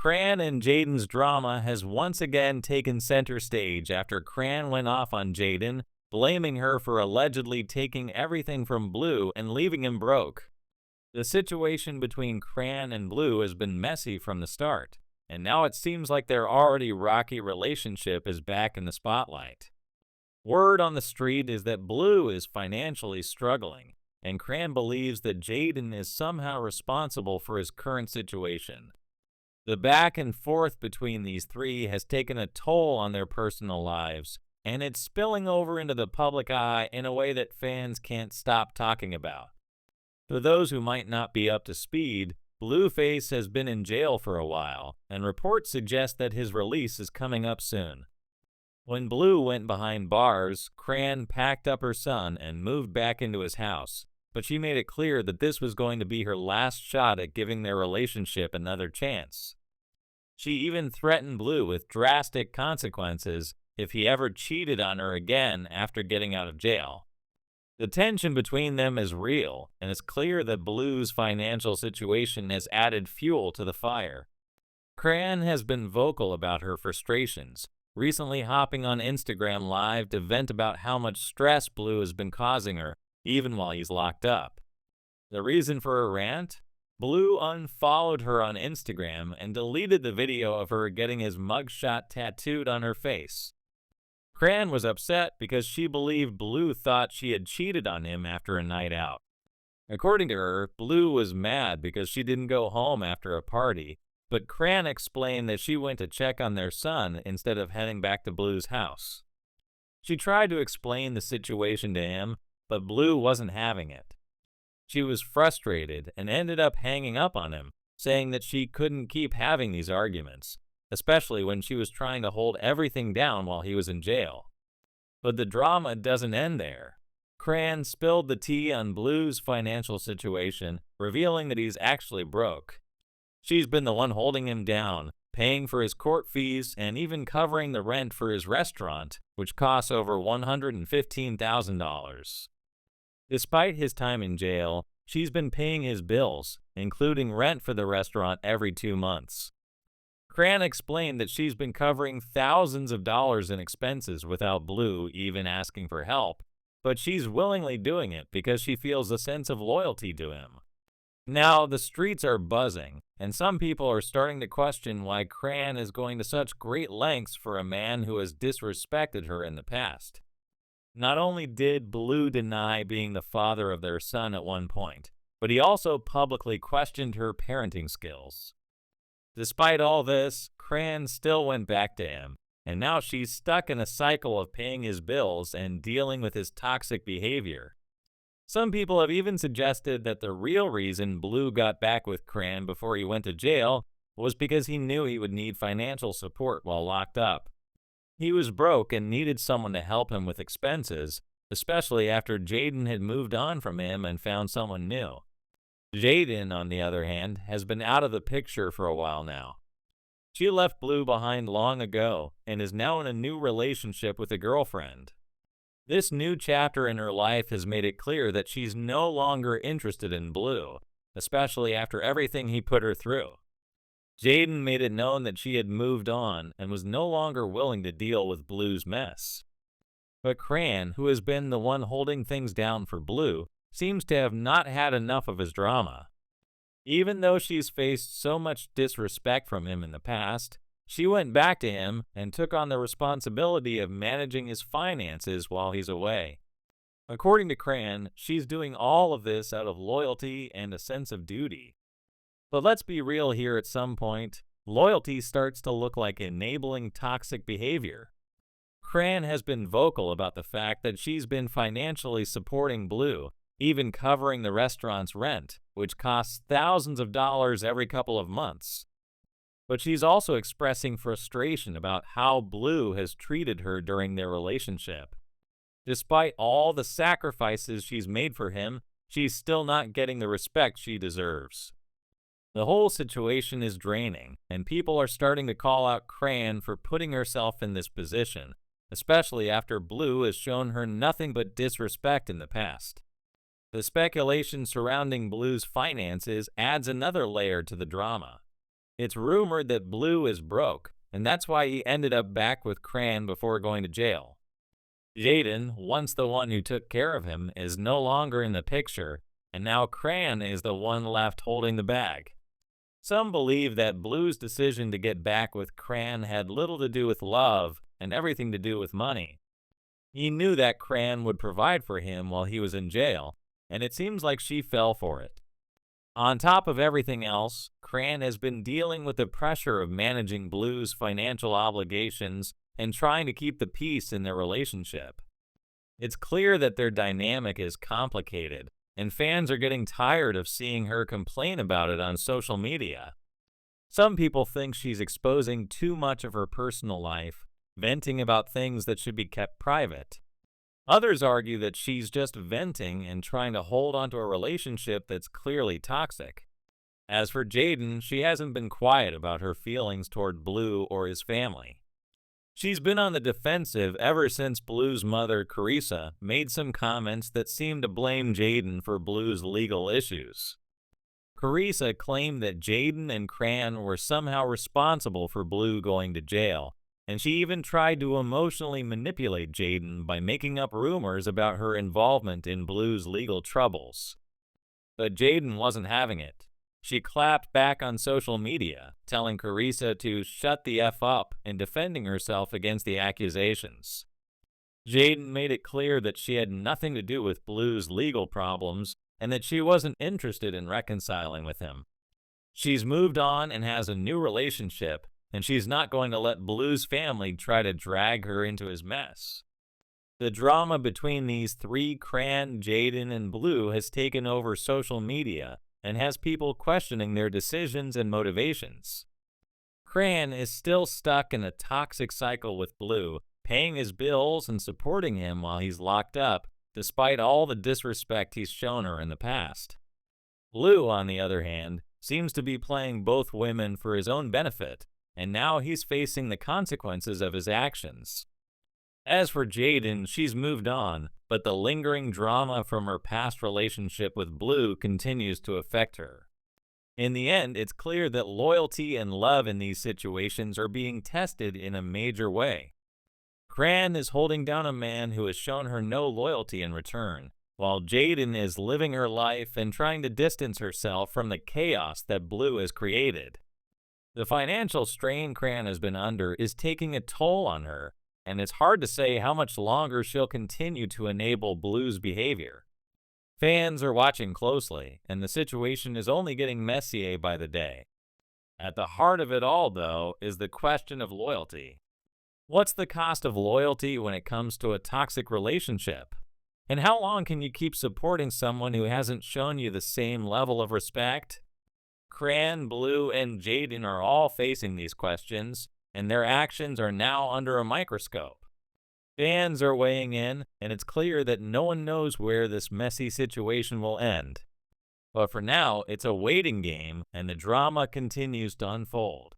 Cran and Jaden's drama has once again taken center stage after Cran went off on Jaden, blaming her for allegedly taking everything from Blue and leaving him broke. The situation between Cran and Blue has been messy from the start, and now it seems like their already rocky relationship is back in the spotlight. Word on the street is that Blue is financially struggling, and Cran believes that Jaden is somehow responsible for his current situation. The back and forth between these three has taken a toll on their personal lives, and it's spilling over into the public eye in a way that fans can't stop talking about. For those who might not be up to speed, Blueface has been in jail for a while, and reports suggest that his release is coming up soon. When Blue went behind bars, Cran packed up her son and moved back into his house, but she made it clear that this was going to be her last shot at giving their relationship another chance. She even threatened Blue with drastic consequences if he ever cheated on her again after getting out of jail. The tension between them is real, and it's clear that Blue's financial situation has added fuel to the fire. Cran has been vocal about her frustrations, recently hopping on Instagram Live to vent about how much stress Blue has been causing her, even while he's locked up. The reason for her rant? Blue unfollowed her on Instagram and deleted the video of her getting his mugshot tattooed on her face. Cran was upset because she believed Blue thought she had cheated on him after a night out. According to her, Blue was mad because she didn't go home after a party, but Cran explained that she went to check on their son instead of heading back to Blue's house. She tried to explain the situation to him, but Blue wasn't having it. She was frustrated and ended up hanging up on him, saying that she couldn't keep having these arguments, especially when she was trying to hold everything down while he was in jail. But the drama doesn't end there. Cran spilled the tea on Blue's financial situation, revealing that he's actually broke. She's been the one holding him down, paying for his court fees, and even covering the rent for his restaurant, which costs over $115,000. Despite his time in jail, she's been paying his bills, including rent for the restaurant every 2 months. Cran explained that she's been covering thousands of dollars in expenses without Blue even asking for help, but she's willingly doing it because she feels a sense of loyalty to him. Now, the streets are buzzing, and some people are starting to question why Cran is going to such great lengths for a man who has disrespected her in the past. Not only did Blue deny being the father of their son at one point, but he also publicly questioned her parenting skills. Despite all this, Cran still went back to him, and now she's stuck in a cycle of paying his bills and dealing with his toxic behavior. Some people have even suggested that the real reason Blue got back with Cran before he went to jail was because he knew he would need financial support while locked up. He was broke and needed someone to help him with expenses, especially after Jaden had moved on from him and found someone new. Jaden, on the other hand, has been out of the picture for a while now. She left Blue behind long ago and is now in a new relationship with a girlfriend. This new chapter in her life has made it clear that she's no longer interested in Blue, especially after everything he put her through. Jaden made it known that she had moved on and was no longer willing to deal with Blue's mess. But Cran, who has been the one holding things down for Blue, seems to have not had enough of his drama. Even though she's faced so much disrespect from him in the past, she went back to him and took on the responsibility of managing his finances while he's away. According to Cran, she's doing all of this out of loyalty and a sense of duty. But let's be real here at some point. Loyalty starts to look like enabling toxic behavior. Cran has been vocal about the fact that she's been financially supporting Blue, even covering the restaurant's rent, which costs thousands of dollars every couple of months. But she's also expressing frustration about how Blue has treated her during their relationship. Despite all the sacrifices she's made for him, she's still not getting the respect she deserves. The whole situation is draining, and people are starting to call out Cran for putting herself in this position, especially after Blue has shown her nothing but disrespect in the past. The speculation surrounding Blue's finances adds another layer to the drama. It's rumored that Blue is broke, and that's why he ended up back with Cran before going to jail. Jaden, once the one who took care of him, is no longer in the picture, and now Cran is the one left holding the bag. Some believe that Blue's decision to get back with Cran had little to do with love and everything to do with money. He knew that Cran would provide for him while he was in jail, and it seems like she fell for it. On top of everything else, Cran has been dealing with the pressure of managing Blue's financial obligations and trying to keep the peace in their relationship. It's clear that their dynamic is complicated, and fans are getting tired of seeing her complain about it on social media. Some people think she's exposing too much of her personal life, venting about things that should be kept private. Others argue that she's just venting and trying to hold onto a relationship that's clearly toxic. As for Jaden, she hasn't been quiet about her feelings toward Blue or his family. She's been on the defensive ever since Blue's mother, Chrisean, made some comments that seemed to blame Jaden for Blue's legal issues. Chrisean claimed that Jaden and Cran were somehow responsible for Blue going to jail, and she even tried to emotionally manipulate Jaden by making up rumors about her involvement in Blue's legal troubles. But Jaden wasn't having it. She clapped back on social media, telling Chrisean to shut the F up and defending herself against the accusations. Jaden made it clear that she had nothing to do with Blue's legal problems and that she wasn't interested in reconciling with him. She's moved on and has a new relationship, and she's not going to let Blue's family try to drag her into his mess. The drama between these three, Cran, Jaden, and Blue, has taken over social media and has people questioning their decisions and motivations. Cran is still stuck in a toxic cycle with Blue, paying his bills and supporting him while he's locked up, despite all the disrespect he's shown her in the past. Blue, on the other hand, seems to be playing both women for his own benefit, and now he's facing the consequences of his actions. As for Jaden, she's moved on, but the lingering drama from her past relationship with Blue continues to affect her. In the end, it's clear that loyalty and love in these situations are being tested in a major way. Cran is holding down a man who has shown her no loyalty in return, while Jaden is living her life and trying to distance herself from the chaos that Blue has created. The financial strain Cran has been under is taking a toll on her, and it's hard to say how much longer she'll continue to enable Blue's behavior. Fans are watching closely, and the situation is only getting messier by the day. At the heart of it all, though, is the question of loyalty. What's the cost of loyalty when it comes to a toxic relationship? And how long can you keep supporting someone who hasn't shown you the same level of respect? Cran, Blue, and Jaden are all facing these questions, and their actions are now under a microscope. Fans are weighing in, and it's clear that no one knows where this messy situation will end. But for now, it's a waiting game, and the drama continues to unfold.